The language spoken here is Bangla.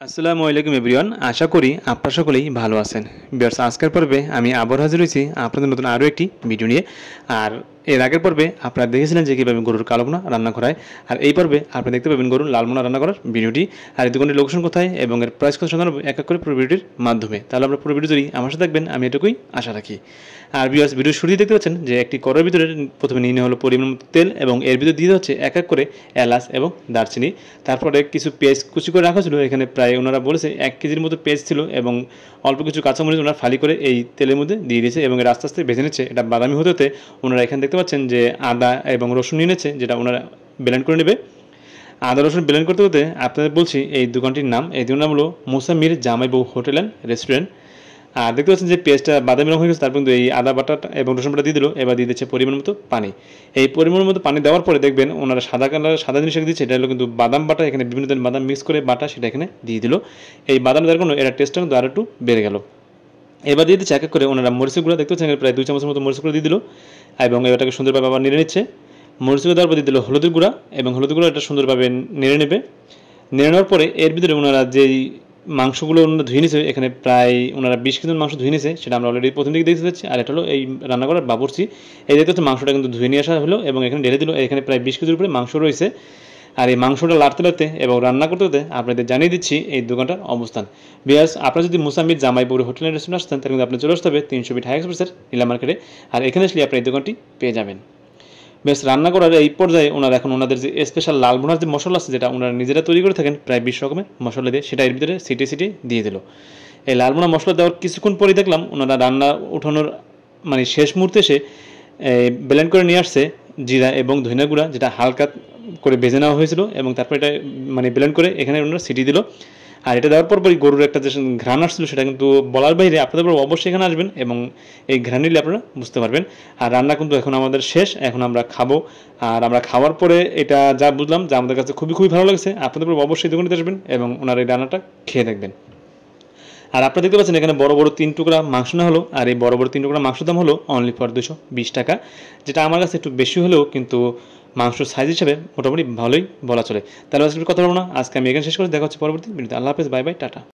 আসসালামু আলাইকুম এভরিওয়ান, আশা করি আপনারা সকলেই ভালো আছেন। ভিউয়ার্স, আজকের পর্বে আমি আবার হাজির হয়েছি আপনাদের নতুন আরও একটি ভিডিও নিয়ে। আর এর আগের পর্বে আপনারা দেখেছিলেন যে কীভাবে গরুর কালো ভুনা রান্না করা হয়, আর এই পর্বে আপনারা দেখতে পাবেন গরুর লাল ভুনা রান্না করার ভিডিওটি। আর এই দোকানটির লোকেশন কোথায় এবং এর প্রাইস কত জানাবো এক এক করে পুরো ভিডিওটির মাধ্যমে। তাহলে আমরা পুরো ভিডিও যদি আমার সাথে দেখবেন, আমি এটুকুই আশা রাখি। আর ভিউয়ার্স, ভিডিওর শুরুতেই দেখতে পাচ্ছেন যে একটি কড়াইয়ের ভিতরে প্রথমে নিয়ে নেওয়া হলো পরিমাণ মতো তেল, এবং এর ভিতরে দিয়ে হচ্ছে এক এক করে এলাচ এবং দারচিনি। তারপরে কিছু পেঁয়াজ কুচি করে রাখা ছিল, এখানে প্রায় ওনারা বলেছে 1 কেজির মতো পেঁয়াজ ছিল, এবং অল্প কিছু কাঁচামরিচ ওনারা ফালি করে এই তেলের মধ্যে দিয়ে দিয়েছে এবং এর আস্তে আস্তে ভেজে নিচ্ছে। এটা বাদামি হতে হতে ওনারা এখানে দেখতে পাচ্ছেন যে আদা এবং রসুন নিয়ে নিচ্ছে, যেটা ওনারা ব্লেন্ড করে নেবে। আদা রসুন ব্লেন্ড করতে করতে আপনাদের বলছি এই দোকানটির নাম, এই দোকানের নাম হলো মুসা মীর জামাই বউ হোটেল অ্যান্ড রেস্টুরেন্ট। আর দেখতে পাচ্ছেন যে পেস্টটা বাদামি রঙ হয়ে গেছে, তারপর কিন্তু এই আদা বাটা এবং রসুন বাটা দিয়ে দিল। এবার দিয়ে দিচ্ছে পরিমাণ মতো পানি। এই পরিমাণ মতো পানি দেওয়ার পরে দেখবেন ওনারা সাদা জিনিস দিচ্ছে, এটা হলো কিন্তু বাদাম বাটা। এখানে বিভিন্ন ধরনের বাদাম মিক্স করে বাটা, সেটা এখানে দিয়ে দিল। এই বাদাম দেওয়ার কারণে এর টেস্টটা কিন্তু আরও একটু বেড়ে গেল। এবার দিয়ে দিচ্ছে এক এক করে ওনারা মরিচের গুঁড়া, দেখতে পাচ্ছেন প্রায় 2 চামচের মতো মরিচের গুঁড়ো দিয়ে দিল, এবং এটাকে সুন্দরভাবে আবার নেড়ে নিচ্ছে। মরিচের গুঁড়ো দেওয়ার পর দিয়ে দিল হলুদের গুঁড়া, এবং হলুদের গুঁড়ো এটা সুন্দরভাবে নেড়ে নেবে। নেড়ে নেওয়ার পরে এর ভিতরে ওনারা যেই মাংসগুলো ওনারা ধুয়ে নিয়েছে, এখানে প্রায় ওনারা 20 কেজি মাংস ধুয়ে নিয়েছে, সেটা আমরা অলরেডি প্রথম দিকে দেখতে পাচ্ছি। আর এটা হলো এই রান্না করার বাবুর্চি। এই দেখতে হচ্ছে মাংসটা কিন্তু ধুয়ে নিয়ে আসা হলো এবং এখানে ঢেলে দিল। এখানে প্রায় 20 কেজির উপরে মাংস রয়েছে। আর এই মাংসটা লাড়তে লাড়তে এবং রান্না করতে করতে আপনাদের জানিয়ে দিচ্ছি এই দোকানটার অবস্থান। বিয়াস, আপনারা যদি মুসা মীর জামাই বউ হোটেল অ্যান্ড রেস্টুরেন্ট আসতেন, তাহলে কিন্তু আপনি চলে আসতে হবে 300 ফিট হাই এক্সপ্রেসের নীলা মার্কেটে। আর এখানে আসলে আপনি এই দোকানটি পেয়ে যাবেন। বেশ, রান্না করার এই পর্যায়ে ওনারা এখন ওনাদের যে স্পেশাল লাল ভুনার যে মশলা আছে, যেটা ওনারা নিজেরা তৈরি করে থাকেন প্রায় 20 রকমের মশলা দিয়ে, সেটা এর ভিতরে সিটে দিয়ে দিল। এই লাল ভুনা মশলা দেওয়ার কিছুক্ষণ পরে দেখলাম ওনারা রান্না উঠানোর মানে শেষ মুহূর্তে এসে ব্লেন্ড করে নিয়ে আসছে জিরা এবং ধনিয়া গুঁড়া, যেটা হালকা করে ভেজে নেওয়া হয়েছিল, এবং তারপর এটা মানে ব্লেন্ড করে এখানে ওনারা সিটি দিল। আর এটা দেওয়ার পরই গরুর একটা যে ঘ্রাণ আসছিল, সেটা কিন্তু বলার বাইরে। আপনাদের অবশ্যই এখানে আসবেন এবং এই ঘ্রাণ নিলে আপনারা বুঝতে পারবেন। আর রান্না কিন্তু এখন আমাদের শেষ, এখন আমরা খাবো। আর আমরা খাওয়ার পরে এটা যা বুঝলাম যে আমাদের কাছে খুবই খুবই ভালো লাগছে। আপনাদের অবশ্যই দোকানে আসবেন এবং ওনার এই রান্নাটা খেয়ে দেখবেন। আর আপনারা দেখতে পাচ্ছেন এখানে বড় বড় 3 টুকরা মাংস না হলো, আর এই বড় বড় 3 টুকরা মাংস দাম হলো অনলি ফর 220 টাকা, যেটা আমার কাছে একটু বেশি হলেও কিন্তু মাংস সাইজ হিসেবে মোটামুটি ভালোই বলা চলে। তাহলে আজকে কথা বলবো না, আজকে আমি এখানে শেষ করে দেখা হচ্ছে পরবর্তী ভিডিওতে। আল্লাহ হাফেজ, বাই বাই, টাটা।